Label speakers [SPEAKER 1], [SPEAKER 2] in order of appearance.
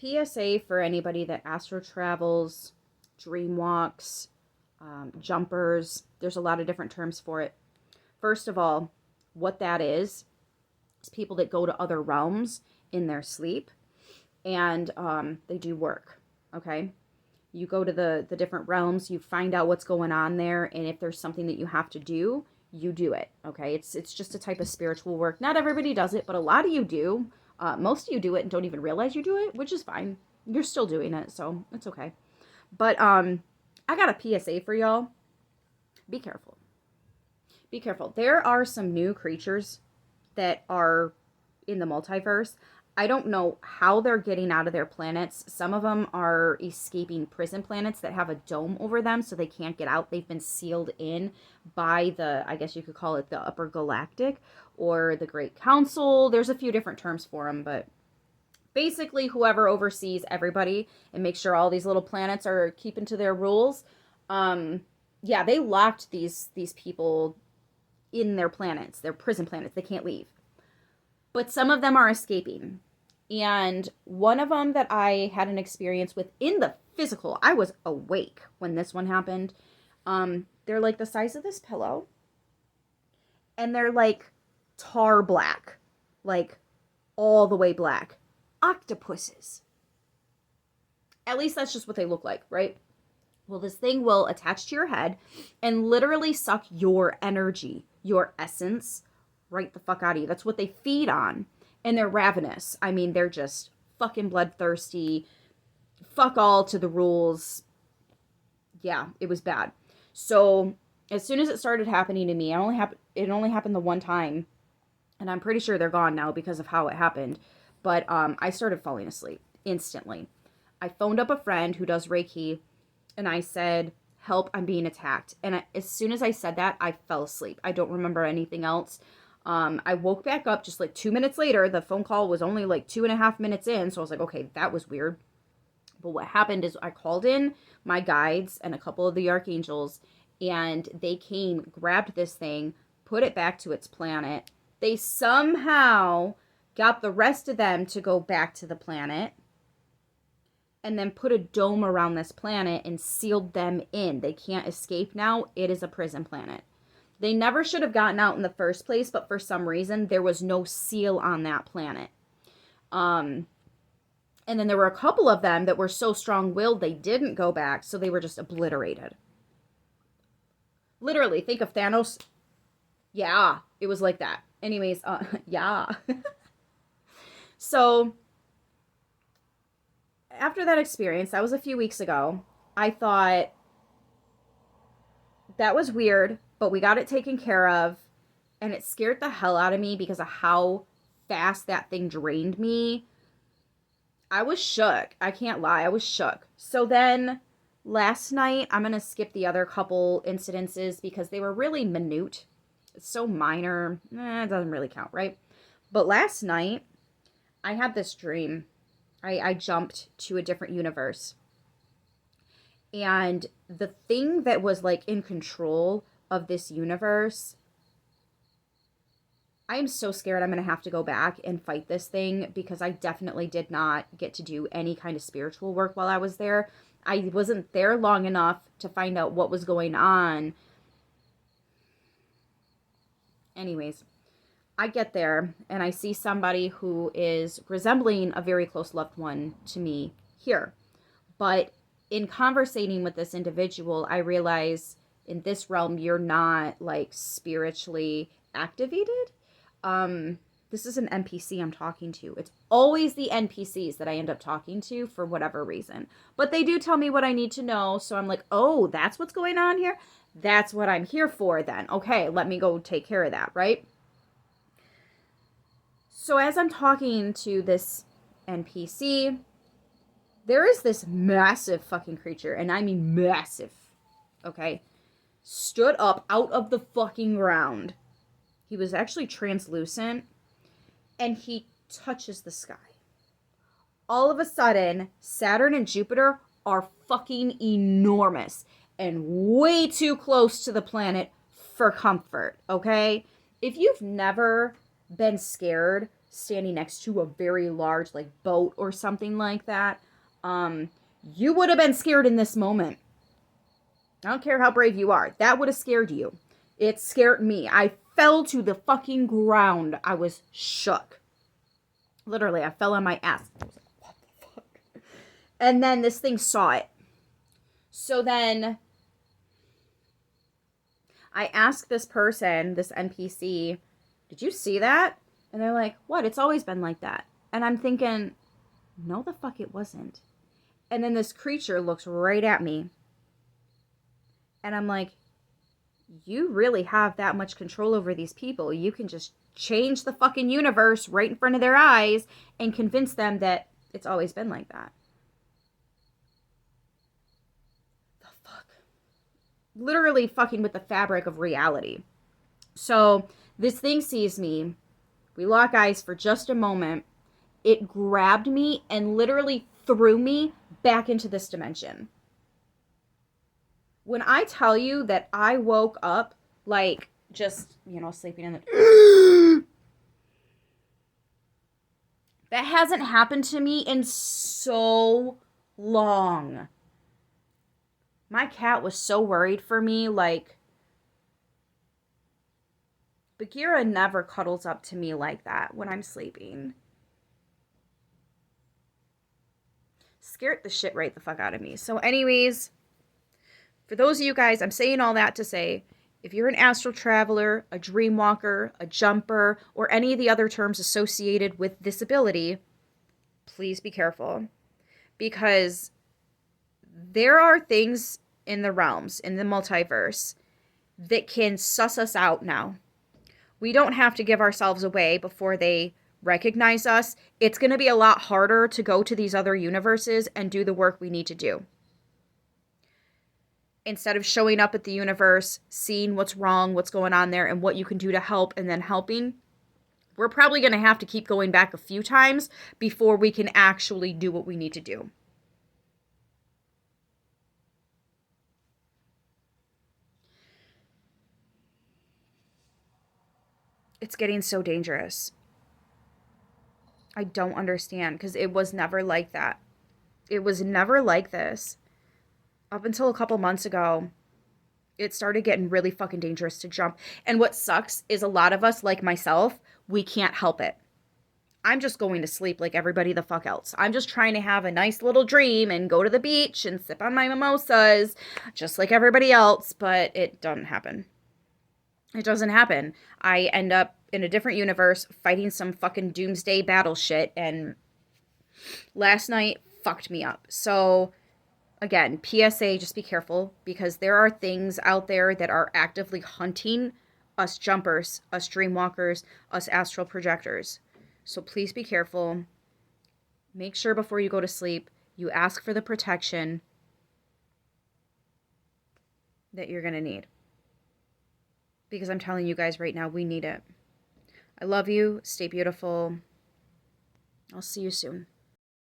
[SPEAKER 1] PSA for anybody that astro travels, dream walks, jumpers. There's a lot of different terms for it. First of all, what that is people that go to other realms in their sleep, and they do work. Okay, you go to the different realms, you find out what's going on there, and if there's something that you have to do, you do it. Okay, it's just a type of spiritual work. Not everybody does it, but a lot of you do. Most of you do it and don't even realize you do it, which is fine. You're still doing it, so it's okay. But I got a PSA for y'all. Be careful. Be careful. There are some new creatures that are in the multiverse. I don't know how they're getting out of their planets. Some of them are escaping prison planets that have a dome over them, so they can't get out. They've been sealed in by the, I guess you could call it the Upper Galactic or the Great Council. There's a few different terms for them, but basically whoever oversees everybody and makes sure all these little planets are keeping to their rules. Yeah, they locked these people in their planets, their prison planets. They can't leave. But some of them are escaping. And one of them that I had an experience with in the physical, I was awake when this one happened. They're like the size of this pillow. And they're like tar black. Like all the way black. Octopuses. At least that's just what they look like, right? Well, this thing will attach to your head and literally suck your energy, your essence, right the fuck out of you. That's what they feed on. And they're ravenous. I mean, they're just fucking bloodthirsty. Fuck all to the rules. Yeah, it was bad. So as soon as it started happening to me, it only happened the one time. And I'm pretty sure they're gone now because of how it happened. But I started falling asleep instantly. I phoned up a friend who does Reiki. And I said, help, I'm being attacked. And as soon as I said that, I fell asleep. I don't remember anything else. I woke back up just like 2 minutes later. The phone call was only like 2.5 minutes in. So I was like, okay, that was weird. But what happened is I called in my guides and a couple of the archangels. And they came, grabbed this thing, put it back to its planet. They somehow got the rest of them to go back to the planet. And then put a dome around this planet and sealed them in. They can't escape now. It is a prison planet. They never should have gotten out in the first place, but for some reason, there was no seal on that planet. And then there were a couple of them that were so strong-willed, they didn't go back, so they were just obliterated. Literally, think of Thanos. Yeah, it was like that. Anyways, yeah. So after that experience, that was a few weeks ago, I thought, that was weird, but we got it taken care of, and it scared the hell out of me because of how fast that thing drained me. I was shook. I can't lie. I was shook. So then last night, I'm going to skip the other couple incidences because they were really minute. It's so minor. It doesn't really count, right? But last night, I had this dream. I jumped to a different universe. And the thing that was like in control of this universe, I am so scared I'm going to have to go back and fight this thing because I definitely did not get to do any kind of spiritual work while I was there. I wasn't there long enough to find out what was going on. Anyways, I get there and I see somebody who is resembling a very close loved one to me here. But in conversating with this individual, I realize in this realm, you're not like spiritually activated. This is an NPC I'm talking to. It's always the NPCs that I end up talking to for whatever reason. But they do tell me what I need to know. So I'm like, oh, that's what's going on here? That's what I'm here for then. Okay, let me go take care of that, right? So as I'm talking to this NPC, there is this massive fucking creature, and I mean massive, okay, stood up out of the fucking ground. He was actually translucent, and he touches the sky. All of a sudden, Saturn and Jupiter are fucking enormous and way too close to the planet for comfort, okay? If you've never been scared, standing next to a very large like boat or something like that, you would have been scared in this moment. I don't care how brave you are. That would have scared you. It scared me. I fell to the fucking ground. I was shook. Literally, I fell on my ass. I was like, what the fuck? And then this thing saw it. So then I asked this person, this NPC, did you see that? And they're like, what? It's always been like that. And I'm thinking, no, the fuck it wasn't. And then this creature looks right at me. And I'm like, you really have that much control over these people. You can just change the fucking universe right in front of their eyes and convince them that it's always been like that. The fuck? Literally fucking with the fabric of reality. So this thing sees me. We lock eyes for just a moment. It grabbed me and literally threw me back into this dimension. When I tell you that I woke up like just, sleeping in the... That hasn't happened to me in so long. My cat was so worried for me, like... Bagheera never cuddles up to me like that when I'm sleeping. Scared the shit right the fuck out of me. So anyways... For those of you guys, I'm saying all that to say, if you're an astral traveler, a dream walker, a jumper, or any of the other terms associated with this ability, please be careful. Because there are things in the realms, in the multiverse, that can suss us out now. We don't have to give ourselves away before they recognize us. It's going to be a lot harder to go to these other universes and do the work we need to do. Instead of showing up at the universe, seeing what's wrong, what's going on there, and what you can do to help, and then helping, we're probably going to have to keep going back a few times before we can actually do what we need to do. It's getting so dangerous. I don't understand, because it was never like that. It was never like this. Up until a couple months ago, it started getting really fucking dangerous to jump. And what sucks is a lot of us, like myself, we can't help it. I'm just going to sleep like everybody the fuck else. I'm just trying to have a nice little dream and go to the beach and sip on my mimosas, just like everybody else, but it doesn't happen. It doesn't happen. I end up in a different universe fighting some fucking doomsday battle shit, and last night fucked me up. So... Again, PSA, just be careful, because there are things out there that are actively hunting us jumpers, us dreamwalkers, us astral projectors. So please be careful. Make sure before you go to sleep, you ask for the protection that you're going to need. Because I'm telling you guys right now, we need it. I love you. Stay beautiful. I'll see you soon.